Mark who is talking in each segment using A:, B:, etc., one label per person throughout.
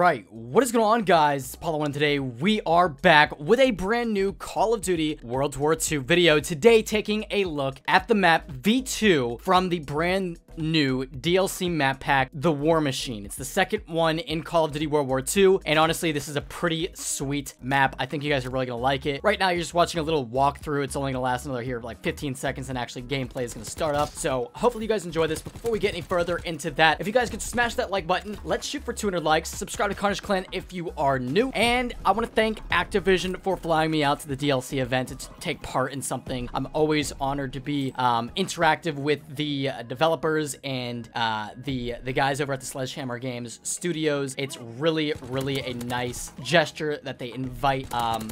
A: Alright, what is going on, guys? It's Apollo1. Today we are back with a brand new Call of Duty World War II video. Today taking a look at the map V2 from the brand new DLC map pack, The War Machine. It's the second one in Call of Duty World War II, and honestly, this is a pretty sweet map. I think you guys are really gonna like it. Right now, you're just watching a little walkthrough. It's only gonna last another like 15 seconds, and actually gameplay is gonna start up. So hopefully you guys enjoy this. But before we get any further into that, if you guys could smash that like button, let's shoot for 200 likes. Subscribe to KARNAGE Clan if you are new, and I want to thank Activision for flying me out to the DLC event to take part in something. I'm always honored to be interactive with the developers and the guys over at the Sledgehammer Games studios. It's really a nice gesture that they invite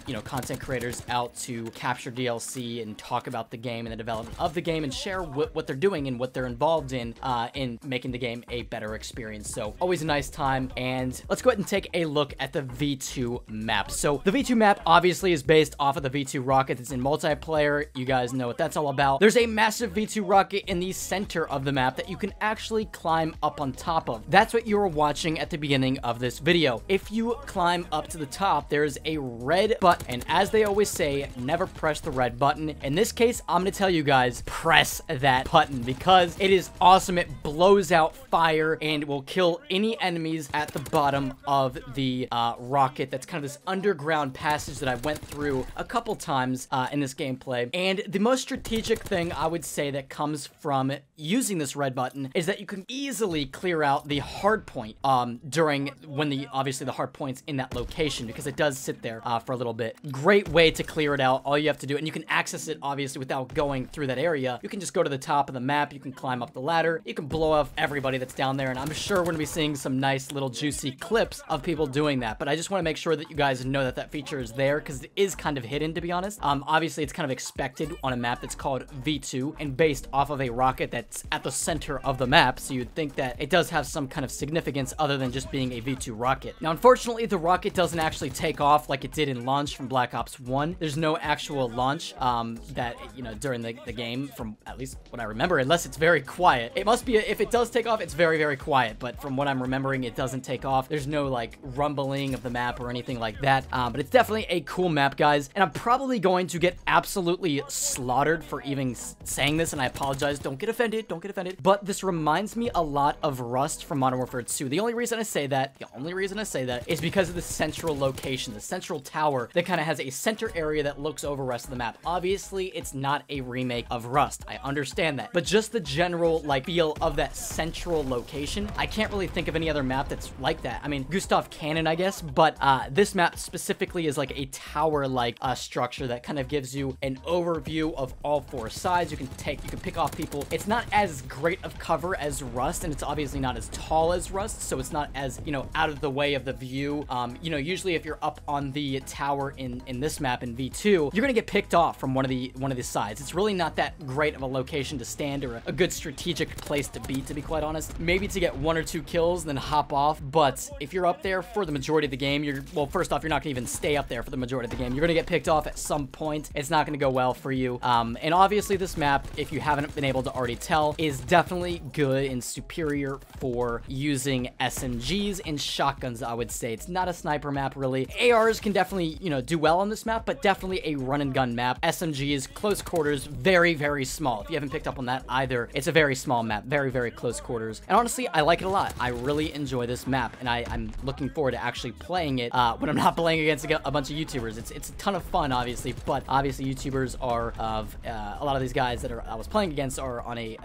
A: you know, content creators out to capture DLC and talk about the game and the development of the game and share what they're doing and what they're involved in making the game a better experience. So always a nice time. And let's go ahead and take a look at the V2 map. So the V2 map obviously is based off of the V2 rocket. It's in multiplayer. You guys know what that's all about. There's a massive V2 rocket in the center of the map that you can actually climb up on top of. That's what you were watching at the beginning of this video. If you climb up to the top, there's a red button, and as they always say, never press the red button. In this case, I'm gonna tell you guys, press that button because it is awesome. It blows out fire and will kill any enemies at the bottom of the rocket. That's kind of this underground passage that I went through a couple times in this gameplay. And the most strategic thing I would say that comes from using this red button is that you can easily clear out the hard point during when obviously the hard point's in that location, because it does sit there for a little bit. Great way to clear it out. All you have to do, and you can access it obviously without going through that area. You can just go to the top of the map. You can climb up the ladder. You can blow off everybody that's down there, and I'm sure we're gonna be seeing some nice little juicy clips of people doing that. But I just want to make sure that you guys know that that feature is there, because it is kind of hidden, to be honest. Obviously it's kind of expected on a map that's called V2 and based off of a rocket that's at the center of the map, so you'd think that it does have some kind of significance other than just being a V2 rocket. Now, unfortunately, the rocket doesn't actually take off like it did in launch from Black Ops 1. There's no actual launch that, you know, during the game, from at least what I remember, unless it's very quiet. It must be, if it does take off, it's very quiet, but from what I'm remembering, it doesn't take off. There's no like rumbling of the map or anything like that, but it's definitely a cool map, guys, and I'm probably going to get absolutely slaughtered for even saying this, and I apologize. Don't get offended, but this reminds me a lot of Rust from Modern Warfare 2. The only reason I say that is because of the central location, the central tower that kind of has a center area that looks over the rest of the map. Obviously, it's not a remake of Rust. I understand that, but just the general like feel of that central location, I can't really think of any other map that's like that. I mean, Gustav Cannon, I guess, but this map specifically is like a tower-like structure that kind of gives you an overview of all four sides. You can pick off people. It's not as great of cover as Rust, and it's obviously not as tall as Rust, so it's not as, you know, out of the way of the view. You know, usually if you're up on the tower in this map in V2, you're gonna get picked off from one of the sides. It's really not that great of a location to stand, or a good strategic place to be quite honest. Maybe to get 1 or 2 kills and then hop off, but if you're up there for the majority of the game, well, first off, you're not gonna even stay up there for the majority of the game. You're gonna get picked off at some point. It's not gonna go well for you. And obviously this map, if you haven't been able to already tell, is definitely good and superior for using SMGs and shotguns, I would say. It's not a sniper map, really. ARs can definitely, you know, do well on this map, but definitely a run and gun map. SMGs, close quarters, very small. If you haven't picked up on that either, it's a very small map, very close quarters. And honestly, I like it a lot. I really enjoy this map, and I'm looking forward to actually playing it when I'm not playing against a bunch of YouTubers. It's a ton of fun, obviously, but obviously YouTubers are a lot of these guys that I was playing against are on a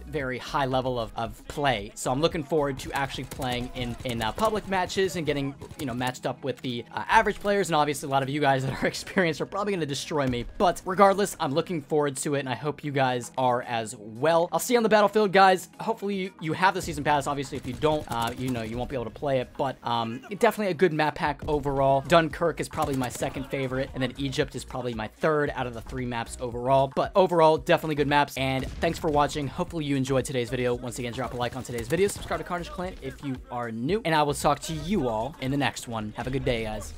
A: very high level of play. So I'm looking forward to actually playing in public matches and getting, you know, matched up with the average players. And obviously a lot of you guys that are experienced are probably going to destroy me, but regardless, I'm looking forward to it, and I hope you guys are as well. I'll see you on the battlefield, guys. Hopefully you have the season pass. Obviously if you don't, you know, you won't be able to play it, but definitely a good map pack overall. Dunkirk is probably my second favorite, and then Egypt is probably my third out of the 3 maps overall, but overall definitely good maps. And thanks for watching. Hopefully you enjoyed today's video. Once again, drop a like on today's video, subscribe to KARNAGE Clan if you are new, and I will talk to you all in the next one. Have a good day, guys.